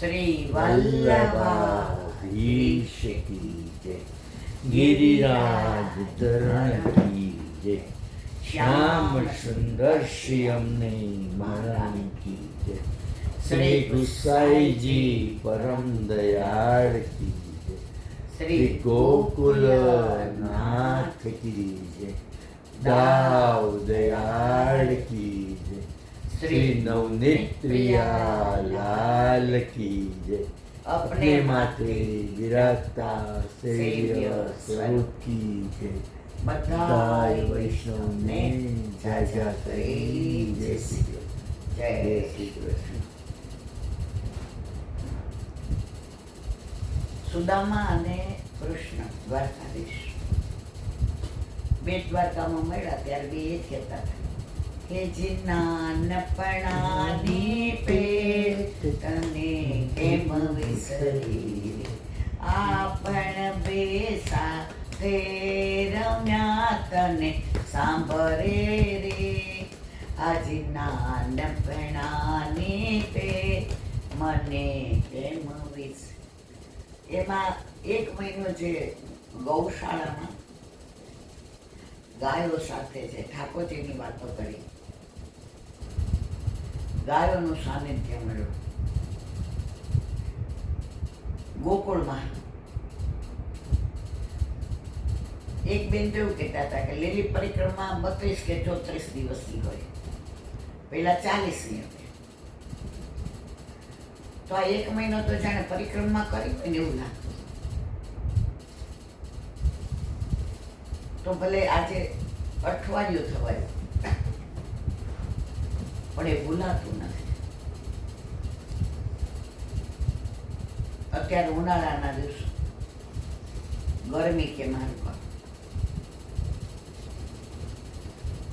શ્રી વલ્લભાધીશ કી જય, गिरिराज धरण की जय, श्याम सुंदर श्री अमने महारानी की जय, श्री गुसाई जी परम दयाल की जय, श्री गोकुल नाथ की जय, दाव दयाल की जय, श्री नवनीत प्रिया लाल की जय, अपने माथे विराजता सेव्य स्वरूप की जय, बधाई वैष्णव ने जाजा કરી જય શ્રી કૃષ્ણ. સુદામા અને કૃષ્ણ દ્વારકાધીશ બેટ દ્વારકામાં મળ્યા ત્યારે બે એ જ કહેતા હતા કે જીના નપણાની પેટ તને કેમ વિસરી, આપણ બે સાથે રમ્યા તને સાંભળે રે, આજના નપણાની પેટ મને કેમ વિસરી. એમાં એક મહિનો જે ગૌશાળામાં ગાયો સાથે છે ઠાકોરજીની વાતો કરી, ગાયોનું સાનિધ્ય મળ્યું. ગોકુળમાં એક બેન તો એવું કહેતા હતા કે લીલી પરિક્રમા 32 કે 34 દિવસની હોય, પેલા 40ની હતી. તો આ એક મહિનો તો જાણે પરિક્રમા કરી હોય ને એવું લાગતું. તો ભલે આજે અઠવાડિયું થવાયું પણ એ ભૂલાતું નથી. અત્યારે ઉનાળાના દિવસો ગરમી કે મારું ઘર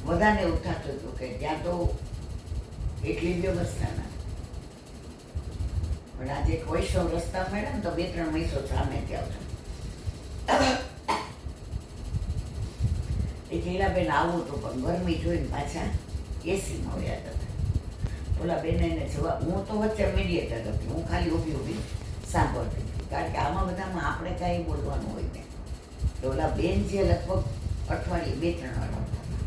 બધાને એવું થતું હતું કે ત્યાં તો એટલી વ્યવસ્થા ના, પણ આજે એક વૈષ્ણવ રસ્તા મળ્યા ને તો 2-3 મહિસો સામે ત્યાં એ લીલાબેન આવું હતું પણ ગરમી જોઈને પાછા એસીમાં વયા હતા. ઓલા બેન એને જવાબ, હું તો વચ્ચે મીડિયેટર હતી, હું ખાલી ઊભી સાંભળતી હતી, કારણ કે આમાં બધામાં આપણે કાંઈ બોલવાનું હોય ને. તો ઓલા બેન જે લગભગ અઠવાડિયે 2-3 વાર આવતા હતા,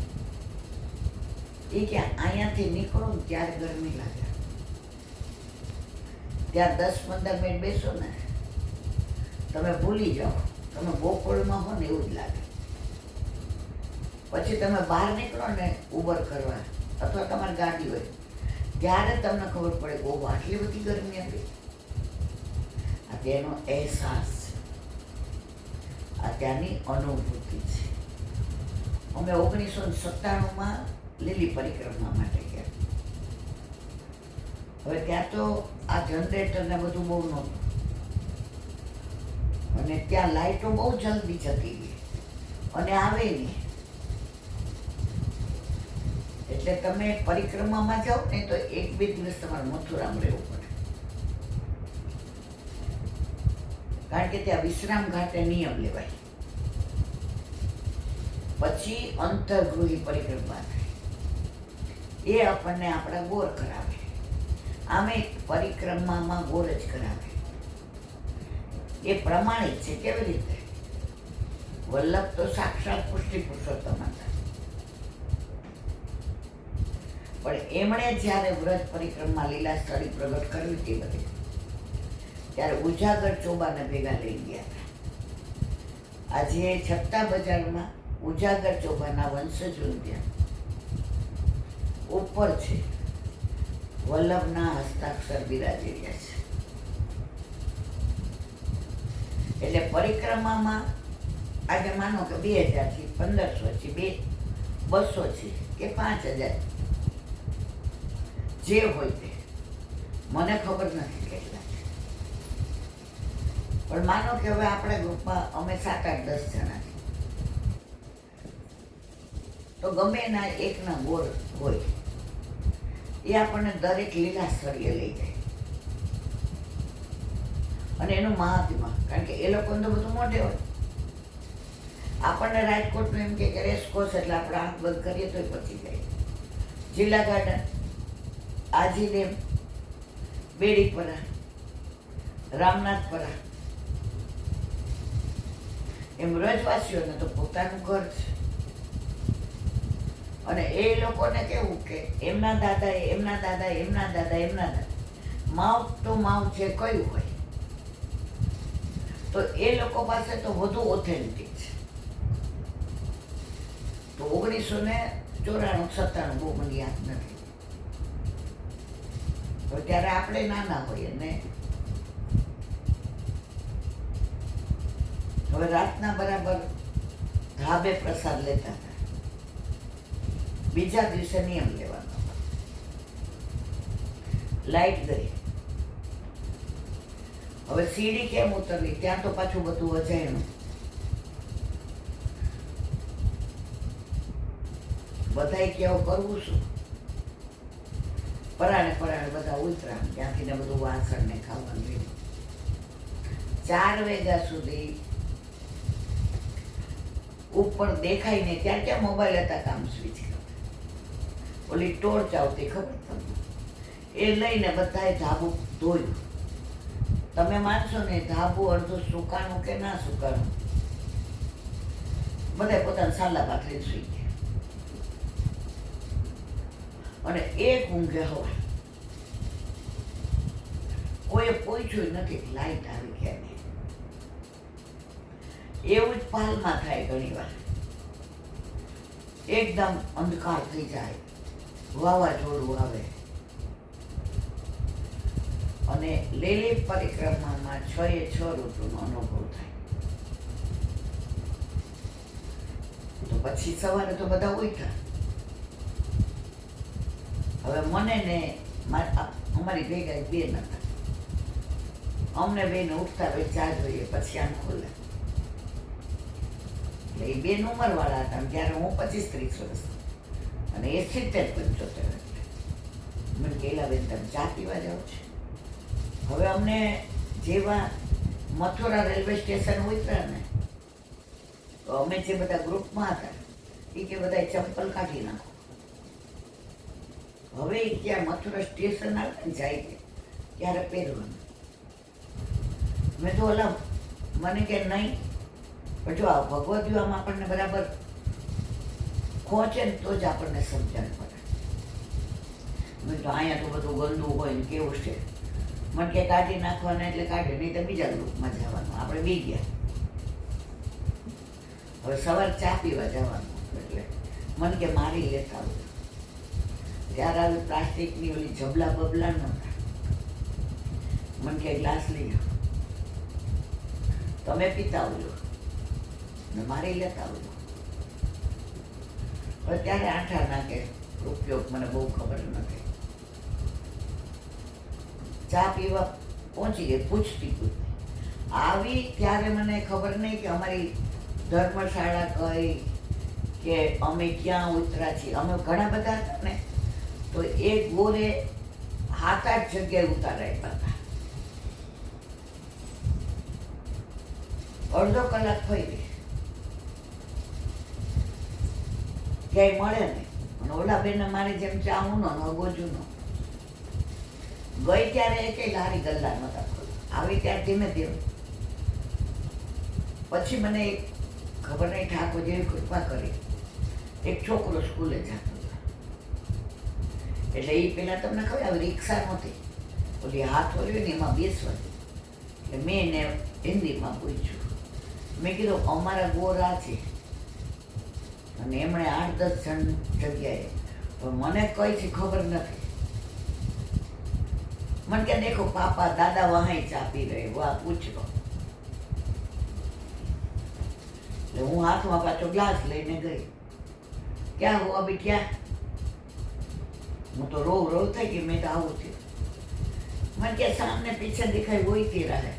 એ ક્યાં અહીંયાથી નીકળો ને ત્યારે ગરમી લાગે, ત્યાં 10-15 મિનિટ બેસો ને તમે ભૂલી જાઓ, તમે ગોકુળમાં હો ને એવું જ લાગે. પછી તમે બહાર નીકળો ને ઉબર કરવા અથવા તમારી ગાડી હોય ત્યારે તમને ખબર પડે કે ઓહો આટલી બધી ગરમી હતી. આ તેનો અહેસાસ છે, આ ત્યાંની અનુભૂતિ છે. અમે 1997માં લીલી પરિક્રમા માટે ગયા. હવે ત્યાં તો આ જનરેટર ને બધું બહુ નહોતું અને ત્યાં લાઈટો બહુ જલ્દી જતી ગઈ અને આવે નહીં. એટલે તમે પરિક્રમામાં જાઓ ને તો 1-2 દિવસ તમારે મથુરામાં રહેવું પડે, કારણ કે ત્યાં વિશ્રામ ઘાટે નિયમ લેવાય. પછી અંતર્ગૃહી પરિક્રમા થાય, એ આપણને આપણા ગોર કરાવે. આમે પરિક્રમામાં ગોર જ કરાવે. એ પ્રમાણિત છે. કેવી રીતે? વલ્લભ તો સાક્ષાત પુષ્ટિ પુરુષોત્તમ હતા, પણ એમણે જ્યારે વ્રત પરિક્રમા લીલા સ્થળી પ્રગટ કરવી હતી બધી, ત્યારે ઉજાગર ચોબાને ભેગા લઈ ગયા હતા. આજે છત્તા બજારમાં ઉજાગર ચોબાના વંશજો ત્યાં ઉપર છે, વલ્લભના હસ્તાક્ષર બિરાજી રહ્યા છે. એટલે પરિક્રમામાં આજે માનો કે 2000 થી 1500 છે, 200 છે કે 5000 જે હોય તે, મને ખબર નથી કેટલા છે. પણ માનો કે હવે આપણા ગ્રુપમાં અમે 7-8-10 જણા છીએ, તો ગમે એના એકના ગોળ હોય એ આપણને દરેક લીલા સ્થળીએ લઈ જાય. અને એનું મહાત્મા, કારણ કે એ લોકોને તો બધું મોઢે હોય. આપણને રાજકોટનું એમ કે રેસકોર્સ એટલે આપણે આંખ બંધ કરીએ તો પચી જાય. જિલ્લા ગાર્ડન, આજી ડેમ, બેડીપરા, રામનાથપરા, એમ વ્રજવાસીઓને તો પોતાનું ઘર છે. અને એ લોકોને કેવું કે એમના દાદા એમના દાદા એમના દાદા એમના દાદા માવ તો માવ જે કયું હોય તો એ લોકો પાસે તો વધુ ઓથેન્ટિક છે. તો 1994-97 બહુ મને યાદ નથી. તો ત્યારે આપણે નાના હોઈએ ને. હવે રાતના બરાબર ધાબે પ્રસાદ લેતા હતા. બીજા દિવસે નિયમ લેવાનો, લાઈટ ગઈ. હવે સીડી કેમ ઉતરવી, ત્યાં તો પાછું બધું અજાયણું. બધાય કેવું કરવું શું, પરાણે બધા ઉતરા, ત્યાંથી ને બધું વાસણ ને ખાવાનું લીધું. 4 વાગ્યા સુધી ઉપર દેખાય ને ત્યારે ક્યાં મોબાઈલ હતા કામ સ્વિચ કરતા, ઓલી ટોર્ચ આવતી ખબર તમને, એ લઈને બધાએ ધાબુ ધોયું. તમે માનશો ને, ધાબુ અડધું સુકાણું કે ના સુકાણું, બધા પોતાના સાલા પાથરીને સુઈ ગયા. અને એક ઊંઘે હવા, કોઈએ પૂછ્યું નથી લાઈટ આવી કે નહીં. એવું જ પાલમાં થાય ઘણી વાર, એકદમ અંધકાર થઈ જાય, વાવાઝોડું આવે. અને લીલી પરિક્રમામાં 6 ઋતુનો અનુભવ થાય. તો પછી સવારે તો બધા ઉઠ્યા. હવે મને ને અમારી ભેગા બેન હતા, અમને બેન ઉઠતા ભાઈ ચા જોઈએ, પછી આમ ખોલે. એટલે એ બેન ઉંમરવાળા હતા, જ્યારે હું 25-30 વર્ષ અને એ 70-75. મને કહેલા બેન તમે ચા પીવા જાઓ છો. હવે અમને જેવા મથુરા રેલવે સ્ટેશન ઉતર્યા ને, તો અમે જે બધા ગ્રુપમાં હતા એ કે બધા ચંપલ કાઢી નાખો. હવે ત્યાં મથુરા સ્ટેશન આવે ને જાય ત્યારે પહેરવાનું. મેં તો ઓલા મને કે નહીં, પણ જો આ ભગવદ્ગીતામાં આપણને બરાબર ખોચે ને તો જ આપણને સમજણ પડે. મેં તો અહીંયા તો બધું ગંદુ હોય ને કેવું છે. મને કે કાઢી નાખવાના એટલે કાઢે, નહીં તો બીજા ગ્રુપમાં જવાનું. આપણે બી ગયા. હવે સવાર ચા પીવા જવાનું એટલે મને કે મારી લેતા આવું. ત્યારે આવી પ્લાસ્ટિકની ઓલી જબલા બબલા નહોતા. મને કે ગ્લાસ લઈ જાઓ, તમે પીતા આવજો ને મારી લેતા આવજો. હવે ત્યારે આઠા નાખે ઉપયોગ મને બહુ ખબર નથી. ચા પીવા પહોંચી ગઈ, પૂછતી આવી ત્યારે મને ખબર નહીં કે અમારી ધર્મશાળા કઈ કે અમે ક્યાં ઉતરા છીએ. અમે ઘણા બધા હતા ને, તો એક ગોરે 7-8 જગ્યાએ ઉતારાયા હતા. અડધો કલાક ફરી ક્યાંય મળે ને. અને ઓલા બેન મારી જેમ ચાહું નો ગોજુનો ગઈ ત્યારે એ કઈ લારી ગલ્લા નહોતા ખોલા. આવી ત્યારે ધીમે ધીમે પછી મને એક ખબર નહીં ઠાકોર જેવી કૃપા કરી, એક છોકરો સ્કૂલે જતો હતો. એટલે એ પેલા તમને ખબર આવી રિક્ષા નહોતી, ઓલી હાથ હોય ને એમાં બેસવાની. એટલે મેં એને હિન્દીમાં પૂછ્યું. મેં કીધું અમારા ગોરા છે અને એમણે 8-10 જણ જગ્યાએ, મને કઈ છે ખબર નથી. मन क्या देखो पापा दादा वहां ही चा पी रहे, वो आप पूछ लो. હું હાથમાં પાછો ગ્લાસ લઈને ગઈ. ક્યાં હુઆ બિટિયા? હું તો રો થઈ ગઈ. મેં તો આવું થયું. મને કે સામને પીછે દિખાય વોય તેરા હે.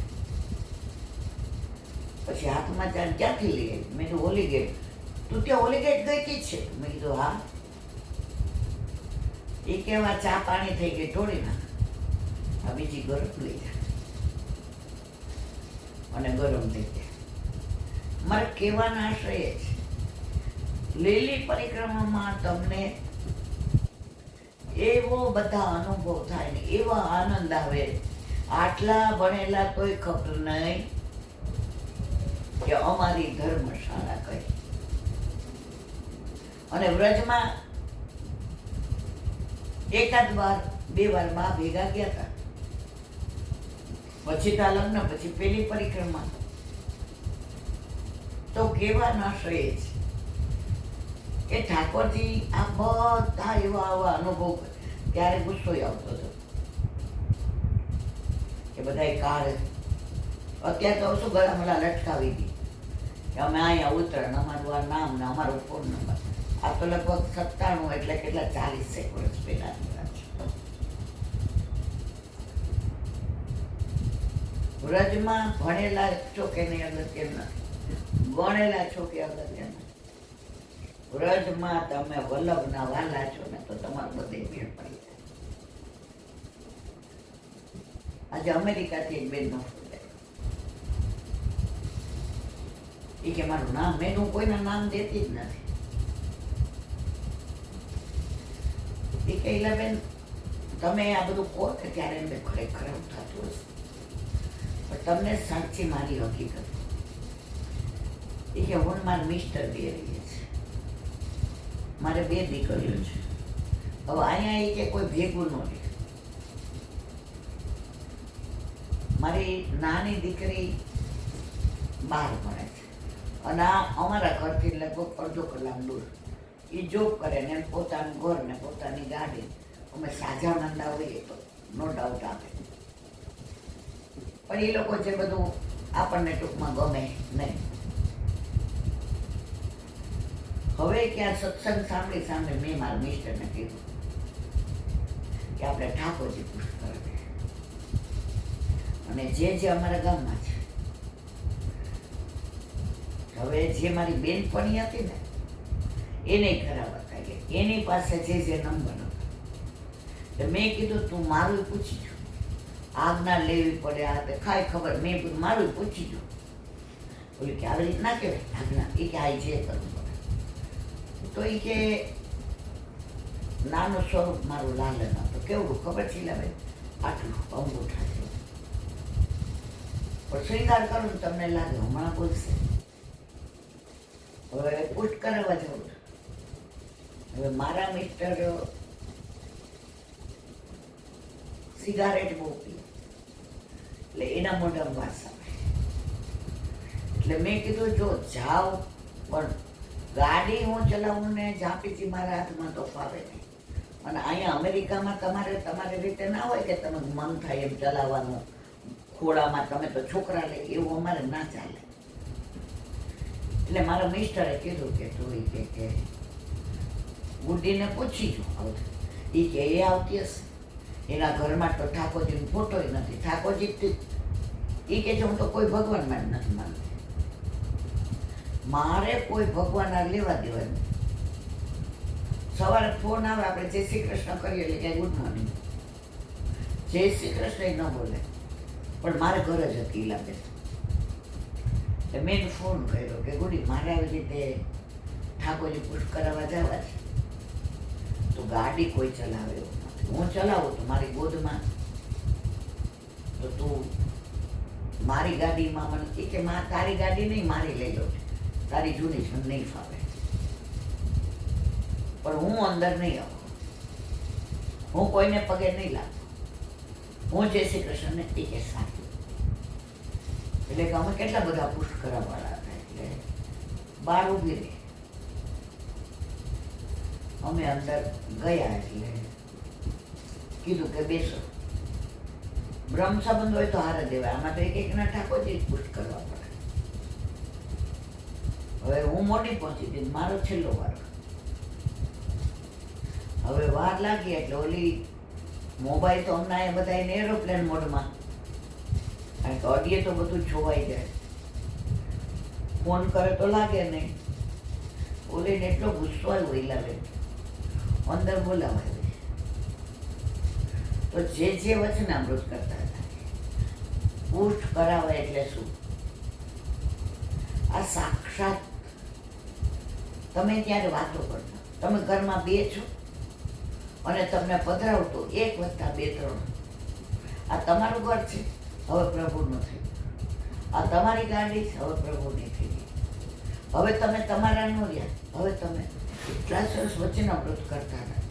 પછી હાથમાં ચા ક્યાંથી લઈ આવી? મેં તો ઓલી ગેટ. તું ત્યાં ઓલી ગેટ ગઈ હતી છે? મેં કીધું હા. એ કેવા ચા પાણી થઈ ગઈ, ઢોળી નાખ. આ બીજી ગરમ લઈ જા અને ગરમ થઈ જાય. મારે કહેવાના આશય છે, લીલી પરિક્રમામાં તમને એવો બધા અનુભવ થાય ને એવા આનંદ આવે. આટલા ભણેલા તોય ખબર નહીં કે અમારી ધર્મશાળા કઈ. અને વ્રજમાં એકાદ વાર બે વાર બા ભેગા ગયા હતા. પછી તા લગ્ન, પછી પેલી પરિક્રમા. તો કેવા ના શ્રેય છે કે ઠાકોરજી આ બધા એવા આવા અનુભવ. ત્યારે ગુસ્સો આવતો હતો કે બધા કાર અત્યારે તો શું ગળામાં લટકાવી દી કે અમે અહીંયા ઉતરણ, અમારું આ નામ ને અમારો ફોન નંબર. આ તો લગભગ 97 એટલે કેટલા 40 વર્ષ પહેલાની વાત છે. વ્રજમાં ભણેલા છો કે નહીં અગત્ય નથી, ગણેલા છો કે અગત્ય નથી. વ્રજમાં તમે વલ્લભના વાલા છો ને તો તમારું બધે ભેળ પડી જાય. આજે અમેરિકાથી એક બેન નો ફોન એ કે મારું નામ, મેં હું કોઈના નામ દેતી જ નથી. એ કે બેન તમે આ બધું કહો કે ત્યારે એમને ખરેખર એવું થતું હશે, પણ તમને સાચી મારી હકીકત એ કે હું મારા મિસ્ટર બે રહીએ છે, મારે 2 દીકરીઓ છે. હવે અહીંયા એ કે કોઈ ભેગું ન રહે. મારી નાની દીકરી 12 ભણે છે અને આ અમારા ઘરથી લગભગ અડધો કલાક દૂર. એ જોબ કરે ને પોતાનું ઘર ને પોતાની ગાડી. અમે સાજા મંદા હોઈએ તો નો ડાઉટ આપે, પણ એ લોકો જે બધું આપણને ટૂંકમાં ગમે નહીં. હવે ક્યાં સત્સંગ સાંભળી સાંભળી મેં મારા મિસ્ટરને કીધું કે આપણે ઠાકોરજી પુષ્પ કરીએ. અને જે અમારા ગામમાં છે, હવે જે મારી બેનપણી હતી ને એને ખરાબ હતા કે એની પાસે જે નંબર હતા. મેં કીધું તું મારું પૂછી જો, આજ્ઞા લેવી પડે આ તે ખાય ખબર. મેં કીધું મારું પૂછી જો. બોલી કે આવી રીતના કહેવાય આજ્ઞા. એ કે આ જે કરવું પડે. તો એ કે નાનું સ્વરૂપ મારું લાલન હતું. કેવડું ખબર છે લાવે, આટલું અંગૂઠા છે. પણ શ્રીંગાર કરું ને તમને લાગે હમણાં બોલશે. હવે પુષ્ટ કરવા જવું. હવે મારા મિસ્ટર સિગારેટ બહુ પીએ એટલે એના મોઢામાં વાસ આવે. એટલે મેં કીધું જો જાઓ, પણ ગાડી હું ચલાવું ને ઝાંપીથી મારા હાથમાં તો ફાવે નહીં. અને અહીંયા અમેરિકામાં તમારી રીતે ના હોય કે તમે મન થાય એમ ચલાવવાનું, ખોળામાં તમે તો છોકરા લે, એવું અમારે ના ચાલે. એટલે મારા મિસ્ટરે કીધું કે તું કે ગુડીને પૂછી જો આવતું. એ કે એ આવતી હશે, એના ઘરમાં તો ઠાકોરજીનો ફોટોય નથી. ઠાકોરજી એ કે છે હું તો કોઈ ભગવાનમાં જ નથી માનતી, મારે કોઈ ભગવાન આ લેવા દેવા નહીં. સવારે ફોન આવે આપણે જય શ્રી કૃષ્ણ કરીએ એટલે ક્યાંય ગુડ મોર્નિંગ, જય શ્રી કૃષ્ણ ન બોલે. પણ મારે ઘર જ હતી લાગે. એટલે મેં ફોન કર્યો કે ગુડી મારે આવી રીતે ઠાકોરજી પુષ્પ કરાવવા જવા છે, તો ગાડી કોઈ ચલાવે એવું નથી. હું ચલાવું તો મારી ગોદમાં, તો તું મારી ગાડીમાં મને કે તારી ગાડી નહીં મારી લઈ લો, તારી જૂની છે નહીં ફાવે, પણ હું અંદર નહીં આવું, હું કોઈને પગે નહીં લાગુ, હું જય શ્રી કૃષ્ણને કે સાચું. એટલે કે અમે કેટલા બધા પુષ્પ કરાવવાળા હતા. એટલે બહાર ઊભી રહી, અમે અંદર ગયા. એટલે કીધું કે બેસો, બ્રહ્મ સંબંધ હોય તો હારે દેવાય, આમાં તો એક ના ઠાકોરજી જ પુષ્પ કરવા પડે. હવે હું મોડી પહોંચી હતી, મારો છેલ્લો વાર. હવે વાર લાગી એટલે ઓલી મોબાઈલ તો હમણાં એ બધા એને એરોપ્લેન મોડમાં, કારણ કે ઓડિયો તો બધું જોવાઈ જાય, ફોન કરે તો લાગે નહીં. ઓલીને એટલો ગુસ્સો આવ્યો લાગે, અંદર બોલાવાય. તો જે વચનામૃત કરતા હતા, પુષ્ટ કરાવે એટલે શું? આ સાક્ષાત તમે ત્યારે વાતો કરતા, તમે ઘરમાં બે છો અને તમને પધરાવતો 1 + 2 = 3. આ તમારું ઘર છે, હવે પ્રભુનું થઈ ગયું. આ તમારી ગાડી છે, હવે પ્રભુની થઈ ગઈ. હવે તમે તમારા નો રહ્યા, હવે તમે એટલા સરસ વચનામૃત કરતા રહ્યા.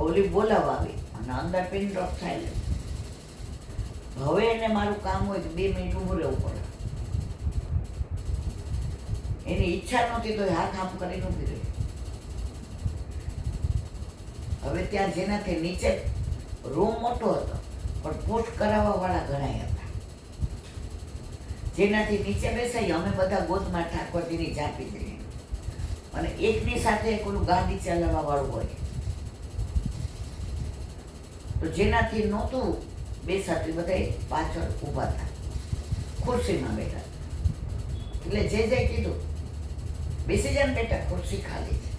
ઓલી બોલાવા આવી અને અંદર પિન ડ્રોપ થાય. હવે એને મારું કામ હોય તો 2 મિનિટ ઊભું રહેવું પડે. એની ઈચ્છા નહોતી તો હાથ આમ કરીને ઊભી રહી. હવે ત્યાં જેનાથી નીચે રૂમ મોટો હતો પણ પોસ્ટ કરાવવા વાળા ઘણા હતા. જેનાથી નીચે બેસાઈ અમે બધા ગોદમાં ઠાકોરજીની ઝાંપી જઈએ અને એકની સાથે એક ઓલું ગાડી ચલાવવા વાળું હોય. તો જેનાથી નહોતું બેસાતું બધા પાછળ ઊભા હતા, ખુરશીમાં બેઠા. એટલે જે કીધું બેસી જાય ને બેટા, ખુરશી ખાલી છે.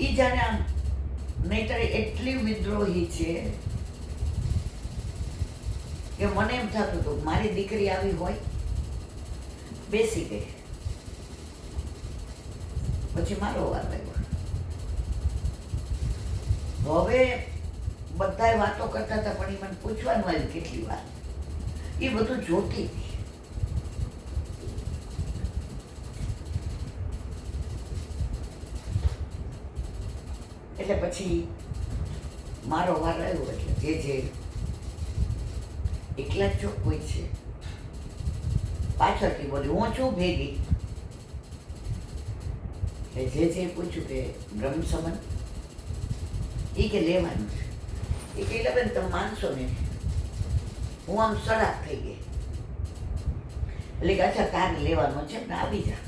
ઈ જાણે આમ નહીતર એટલી વિદ્રોહી છે કે મને એમ થતું હતું મારી દીકરી આવી હોય. બેસી ગઈ. પછી મારો વાર લાગ્યો. હવે બધાય વાતો કરતા હતા પણ એ મને પૂછવાનું આવ્યું કેટલી વાર. એ બધું જોતી હતી. એટલે પછી મારો વાર આવ્યો એટલે જે એકલા જ કોઈ છે પાછળથી બોલી હું છું ભેગી. એટલે જે પૂછ્યું કે બ્રહ્મ સંબંધ એ કે લેવાનું છે. એ કે એટલે બેન તમે માનશો ને હું આમ સડાક થઈ ગઈ. એટલે કે અચ્છા તારે લેવાનો છે ને આવી જા.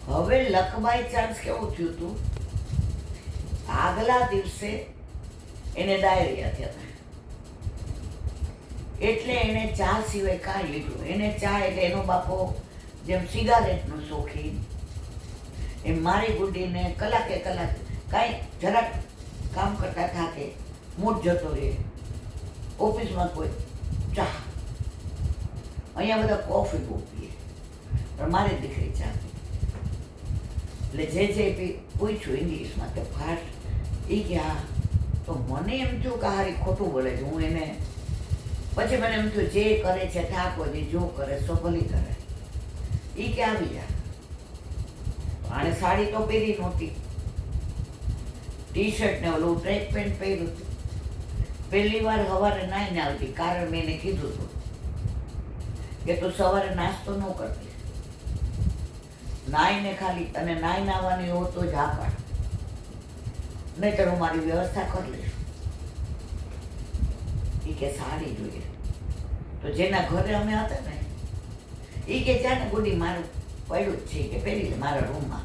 હવે લક બાય ચાન્સ કેવું થયું હતું, આગલા દિવસે એને ડાયરિયા થયા હતા. એટલે એને ચા સિવાય કાંઈ લીધું. એને ચા એટલે એનો બાપો જેમ સિગારેટનો શોખીન એમ મારી ગુડીને કલાકે કાંઈ જરાક કામ કરતા થાકે મૂડ જતો રહે. ઓફિસમાં કોઈ ચા, અહીંયા બધા કોફી બહુ પીએ પણ મારી દીકરી ચા પી. એટલે જે પૂછ્યું ઇંગ્લિશમાં કે ફાસ્ટ એ કે હા. તો મને એમ થયું કે હારી ખોટું બોલે છે. હું એને પછી મને એમ થયું જે કરે છે ઠાકોરજી જો કરે સો ભલી કરે. એ કે આવી જા. આણે સાડી તો પહેરી નહોતી, ટી શર્ટ ને ઓલું ટ્રેક પેન્ટ પહેર્યું હતું. પહેલી વાર સવારે નાઈને આવતી, કારણ મેં એને કીધું હતું કે તું સવારે નાસ્તો ન કરતી, નાઈને ખાલી અને નાઈને આવવાની હોય તો જ આ પાડ, નહીંતર હું મારી વ્યવસ્થા કરી લઈશ. એ કે સાડી જોઈએ. તો જેના ઘરે અમે હતા ને એ કે જાને ગુડી મારું પડ્યું જ છે કે પહેરી લે મારા રૂમમાં.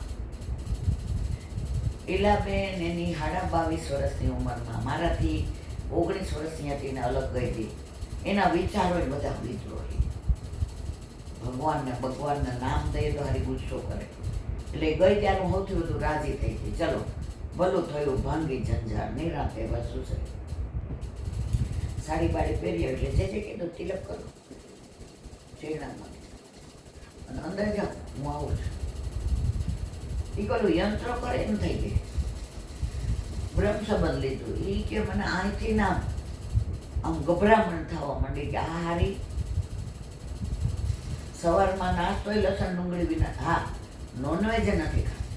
ઇલાબેન એની 22 વર્ષની ઉંમરમાં મારાથી 19 વર્ષની હતી ને અલગ ગઈ હતી. એના વિચારો બધા વિદ્રોહી. ભગવાનના નામ દઈએ તો હારી ગુસ્સો કરે. એટલે ગઈ ત્યારનું સૌથી વધુ રાજી થઈ ગઈ. ચલો ભલું થયું, ભાંગી ઝંઝાર નિરાંતે વસ્તુ છે. સાડી બાડી પહેરી એટલે જે કીધું તિલક કરો ચેડામાં અને અંદર જાઓ હું આવું છું. એ કહ્યું યંત્ર કરે એમ થઈ ગઈ. બ્રહ્મ સંબંધ લીધું. એ કે મને અહીંથી ના આમ ગભરામણ થવા માંડી કે આ હારી સવારમાં નાસ્તો લસણ ડુંગળી વિના, હા નોનવેજ નથી ખાતી.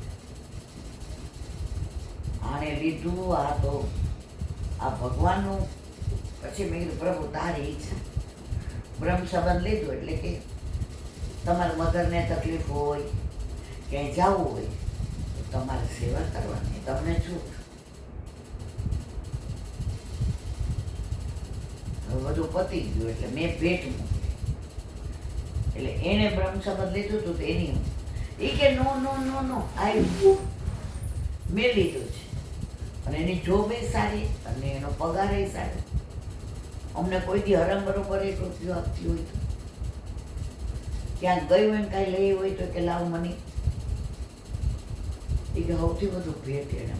આને લીધું આ તો આ ભગવાનનું. પછી મેં કીધું પ્રભુ તારી ઈચ્છા. બ્રહ્મ સંબંધ લીધું એટલે કે તમારા મધરને તકલીફ હોય, ક્યાંય જવું હોય તો તમારે સેવા કરવાની, તમને છૂટ. હવે બધું પતી ગયું એટલે મેં ભેટ મૂકી. એટલે એને બ્રહ્મ સંબંધ લીધું હતું તો એની એ કે નો આઈ મેં લીધું છે અને એની જોબ એ સારી અને એનો પગાર એ સારો. અમને કોઈ દી હરમ બરોબર 1 રૂપિયો આપતી હોય તો, ક્યાંક ગયું એમ કાંઈ લઈ હોય તો કે લાવ મની. એ કે સૌથી વધુ ભેટ એને.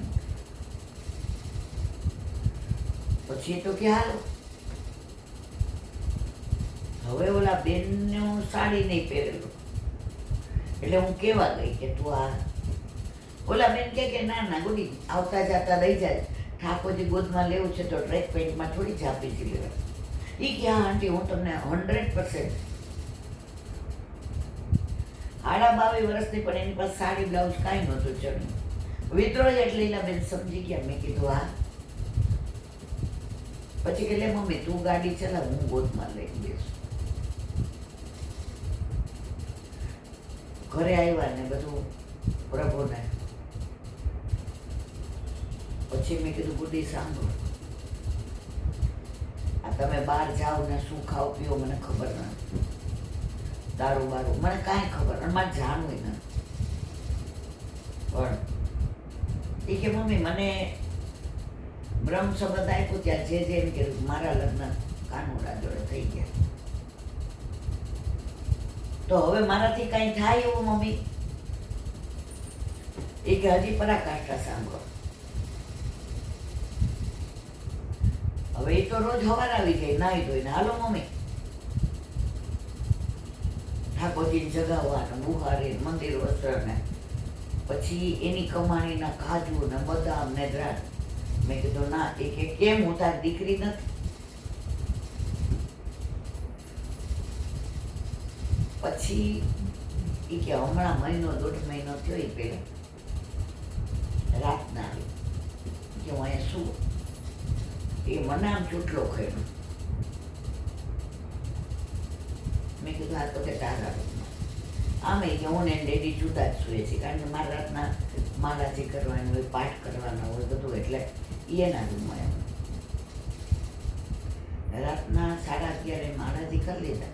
પછી એ તો કે હાલો હવે ઓલા બેનનું સાડી નહીં પહેરેલું. એટલે હું કહેવા ગઈ કે તું આ ઓલા બેન કે ના ના ગુડી આવતા જતા રહી જાય, ઠાકોરજી ગોદમાં લેવું છે તો ટ્રેક પેન્ટમાં થોડી ઝાપીથી લેવા. એ કે હા આંટી હું તમને 100% 22 વર્ષની પણ એની પાસે સાડી બ્લાઉઝ કાંઈ નહોતું ચણ્યું. વિદ્રોહ એટલે એલા બેન સમજી ગયા. મેં કીધું હા. પછી કે લે મમ્મી તું ગાડી ચલાવ, હું ગોદમાં લઈને બેસું. ઘરે આવ્યા ને બધું પ્રભુને પછી મેં કીધું ગુડી સાંભળો, આ તમે બહાર જાઓ ને શું ખાઓ પીઓ મને ખબર નથી, દારૂ બારૂ મને કાંઈ ખબર અને મારે જાણવું નથી. પણ એ કે મમ્મી મને બ્રહ્મ શબ્દ આપ્યું ત્યાં જે એમ કીધું મારા લગ્ન કાનુડા જોડે થઈ ગયા, તો હવે મારાથી કાંઈ થાય એવું મમ્મી? એ કે હજી પરાકાષ્ઠા સાંભળો. હવે એ તો રોજ સવાર આવી જાય નાહી ધોઈને, હાલો મમ્મી ઠાકોરજીને જગાવવાનું, બુહારી મંદિર વસ્ત્ર ને પછી એની કમાણીના કાજુ ને બદામ ને દ્રાક્ષ. મેં કીધું ના. એ કે કેમ હું તારી દીકરી નથી? પછી એ કે હમણાં મહિનો 1.5 મહિનો થયો એ પહેલા રાતના આવી કે હું અહીંયા શું એ મને આમ ચૂંટલો ખાયો. મેં કીધું આ તો કે તારા રૂમમાં. આમે કે હું ને ડેડી જુદા જ સૂએ છે, કારણ કે મારા રાતના માળાજી કરવાનું હોય, પાઠ કરવાના હોય બધું, એટલે એના રૂમમાં એમ રાતના 11:30 માળાજી કરી લીધા.